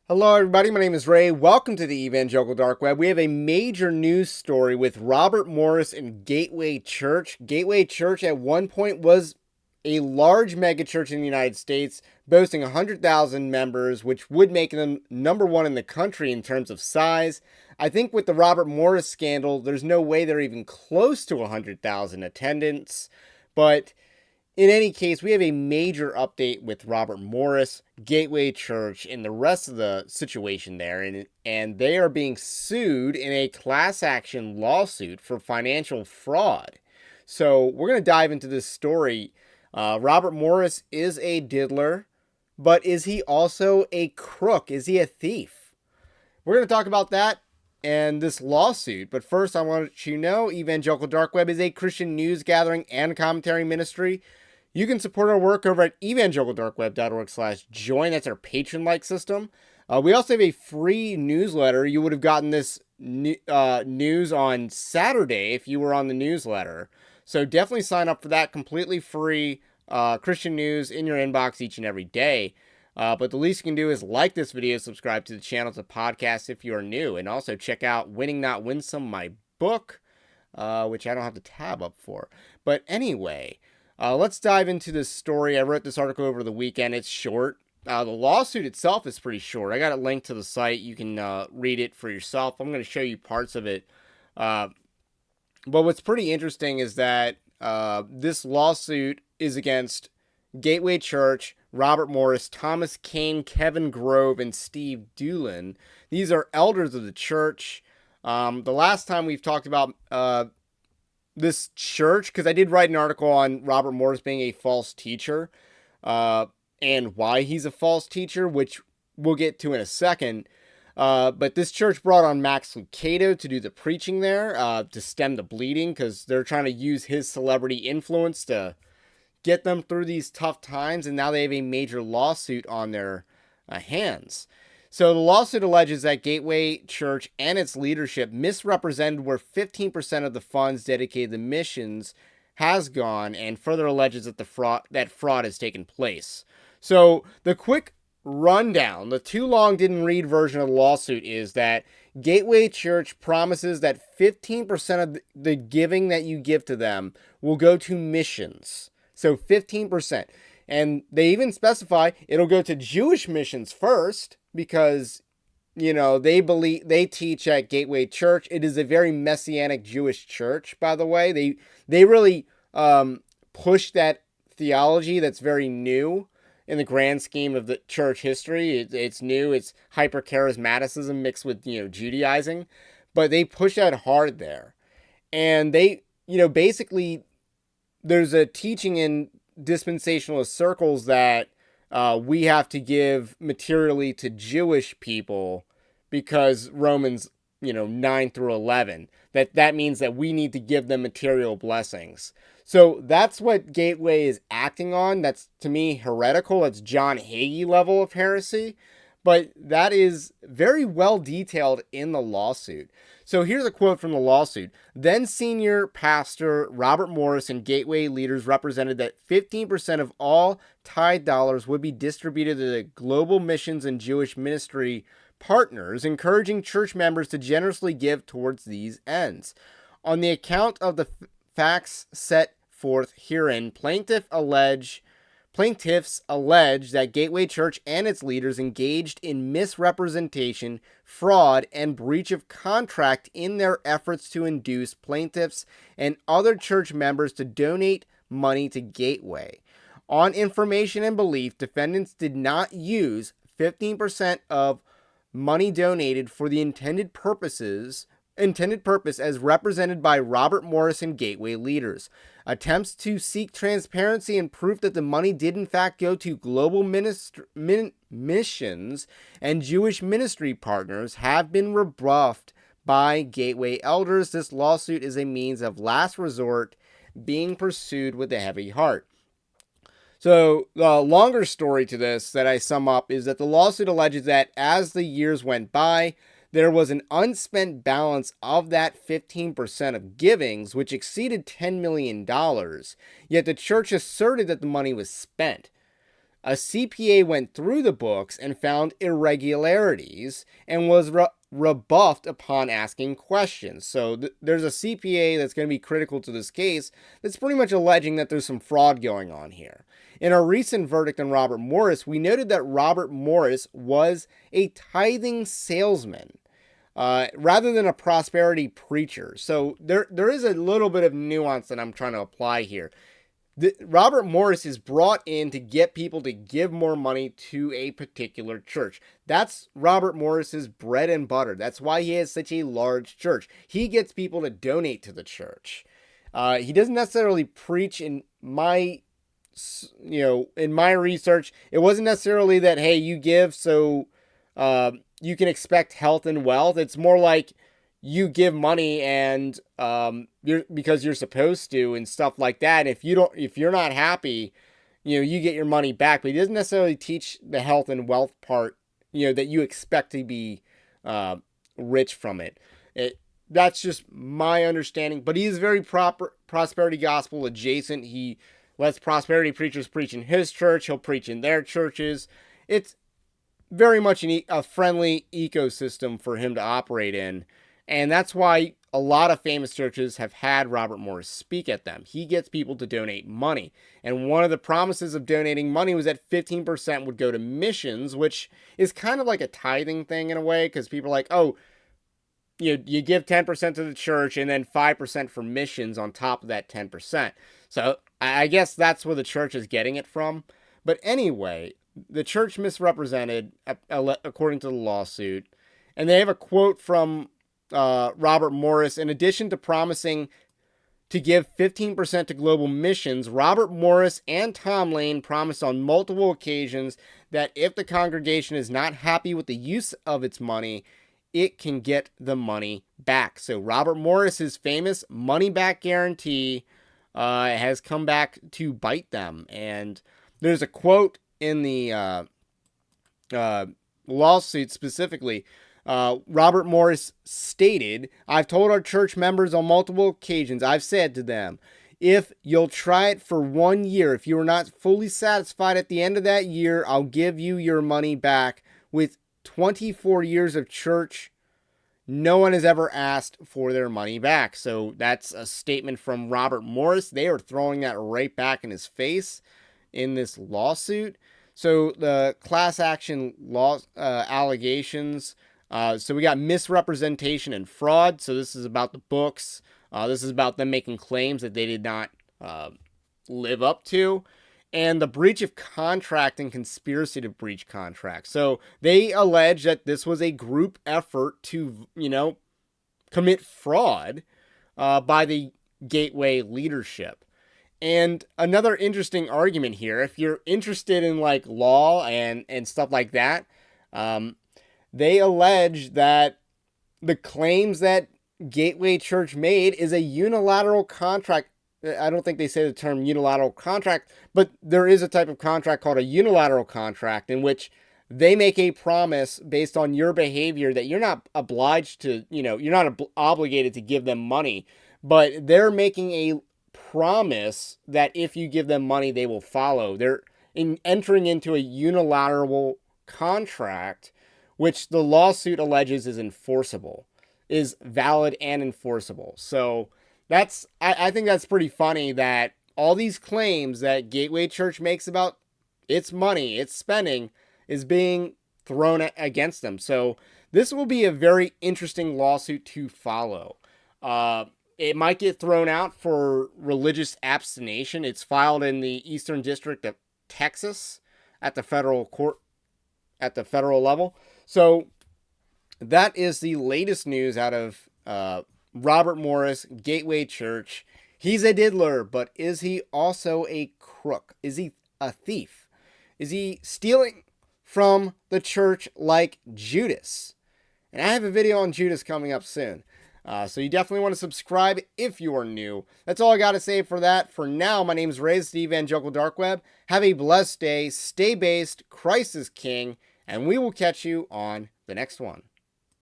Hello, everybody. My name is Ray. Welcome to the Evangelical Dark Web. We have a major news story with Robert Morris and Gateway Church. Gateway Church at one point was a large megachurch in the United States, boasting 100,000 members, which would make them number one in the country in terms of size. I think with the Robert Morris scandal, there's no way they're even close to 100,000 attendance. But in any case, we have a major update with Robert Morris, Gateway Church, and the rest of the situation there. And they are being sued in a class action lawsuit for financial fraud. So we're going to dive into this story. Robert Morris is a diddler, but is he also a crook? Is he a thief? We're going to talk about that and this lawsuit. But first, I want to let you know Evangelical Dark Web is a Christian news gathering and commentary ministry. You can support our work over at evangelicaldarkweb.org/join. That's our patron-like system. We also have a free newsletter. You would have gotten this news on Saturday if you were on the newsletter. So definitely sign up for that. Completely free Christian news in your inbox each and every day. But the least you can do is like this video, subscribe to the channel, to podcast if you are new, and also check out Winning Not Winsome, my book, which I don't have the tab up for. But anyway, let's dive into this story. I wrote this article over the weekend. It's short. The lawsuit itself is pretty short. I got it linked to the site. You can read it for yourself. I'm going to show you parts of it. But what's pretty interesting is that this lawsuit is against Gateway Church, Robert Morris, Thomas Kane, Kevin Grove, and Steve Doolin. These are elders of the church. The last time we've talked about this church, because I did write an article on Robert Morris being a false teacher and why he's a false teacher, which we'll get to in a second. But this church brought on Max Lucado to do the preaching there, to stem the bleeding, because they're trying to use his celebrity influence to get them through these tough times, and now they have a major lawsuit on their hands. So the lawsuit alleges that Gateway Church and its leadership misrepresented where 15% of the funds dedicated to missions has gone, and further alleges that fraud has taken place. So the quick rundown, the too long didn't read version of the lawsuit is that Gateway Church promises that 15% of the giving that you give to them will go to missions. So 15%. And they even specify it'll go to Jewish missions first because, they teach at Gateway Church. It is a very messianic Jewish church, by the way. They really push that theology that's very new in the grand scheme of the church history. It's new. It's hyper-charismaticism mixed with, Judaizing. But they push that hard there. And they, basically, there's a teaching in dispensationalist circles that we have to give materially to Jewish people because Romans, 9 through 11, that means that we need to give them material blessings. So that's what Gateway is acting on. That's, to me, heretical. That's John Hagee level of heresy. But that is very well detailed in the lawsuit. So here's a quote from the lawsuit. Then senior pastor Robert Morris and Gateway leaders represented that 15% of all tithe dollars would be distributed to the global missions and Jewish ministry partners, encouraging church members to generously give towards these ends. On the account of the facts set forth herein, plaintiffs allege that Gateway Church and its leaders engaged in misrepresentation, fraud, and breach of contract in their efforts to induce plaintiffs and other church members to donate money to Gateway. On information and belief, defendants did not use 15% of money donated for the intended purpose as represented by Robert Morris and Gateway leaders. Attempts to seek transparency and proof that the money did in fact go to global missions and Jewish ministry partners have been rebuffed by Gateway elders. This lawsuit is a means of last resort being pursued with a heavy heart. So the longer story to this that I sum up is that the lawsuit alleges that as the years went by, there was an unspent balance of that 15% of givings, which exceeded $10 million, yet the church asserted that the money was spent. A CPA went through the books and found irregularities and was rebuffed upon asking questions. So there's a CPA that's going to be critical to this case that's pretty much alleging that there's some fraud going on here. In our recent verdict on Robert Morris, we noted that Robert Morris was a tithing salesman rather than a prosperity preacher. So there is a little bit of nuance that I'm trying to apply here. Robert Morris is brought in to get people to give more money to a particular church. That's Robert Morris's bread and butter. That's why he has such a large church. He gets people to donate to the church. He doesn't necessarily preach in my research. It wasn't necessarily that, hey, you give so you can expect health and wealth. It's more like you give money and because you're supposed to and stuff like that. If you're not happy, you get your money back. But he doesn't necessarily teach the health and wealth part, that you expect to be rich from it. That's just my understanding. But he is very prosperity gospel adjacent. He lets prosperity preachers preach in his church. He'll preach in their churches. It's very much a friendly ecosystem for him to operate in. And that's why a lot of famous churches have had Robert Morris speak at them. He gets people to donate money. And one of the promises of donating money was that 15% would go to missions, which is kind of like a tithing thing in a way, because people are like, oh, you give 10% to the church and then 5% for missions on top of that 10%. So I guess that's where the church is getting it from. But anyway, the church misrepresented, according to the lawsuit. And they have a quote from Robert Morris. In addition to promising to give 15% to global missions, Robert Morris and Tom Lane promised on multiple occasions that if the congregation is not happy with the use of its money, it can get the money back. So Robert Morris's famous money back guarantee has come back to bite them. And there's a quote in the lawsuit specifically. Robert Morris stated, "I've told our church members on multiple occasions, I've said to them, if you'll try it for 1 year, if you are not fully satisfied at the end of that year, I'll give you your money back. With 24 years of church, no one has ever asked for their money back." So that's a statement from Robert Morris. They are throwing that right back in his face in this lawsuit. So the class action law allegations. So we got misrepresentation and fraud. So this is about the books. This is about them making claims that they did not live up to. And the breach of contract and conspiracy to breach contract. So they allege that this was a group effort to, commit fraud by the Gateway leadership. And another interesting argument here, if you're interested in like law and stuff like that, they allege that the claims that Gateway Church made is a unilateral contract. I don't think they say the term unilateral contract, but there is a type of contract called a unilateral contract in which they make a promise based on your behavior that you're not obliged to, you're not obligated to give them money, but they're making a promise that if you give them money, they will follow. They're entering into a unilateral contract, which the lawsuit alleges is enforceable, is valid and enforceable. So I think that's pretty funny that all these claims that Gateway Church makes about its money, its spending, is being thrown against them. So this will be a very interesting lawsuit to follow. It might get thrown out for religious abstination. It's filed in the Eastern District of Texas at the federal court, at the federal level. So that is the latest news out of Robert Morris, Gateway Church. He's a diddler, but is he also a crook? Is he a thief? Is he stealing from the church like Judas? And I have a video on Judas coming up soon. So you definitely want to subscribe if you are new. That's all I got to say for that. For now, my name is Ray, the Evangelical Dark Web. Have a blessed day. Stay based. Christ is King. And we will catch you on the next one.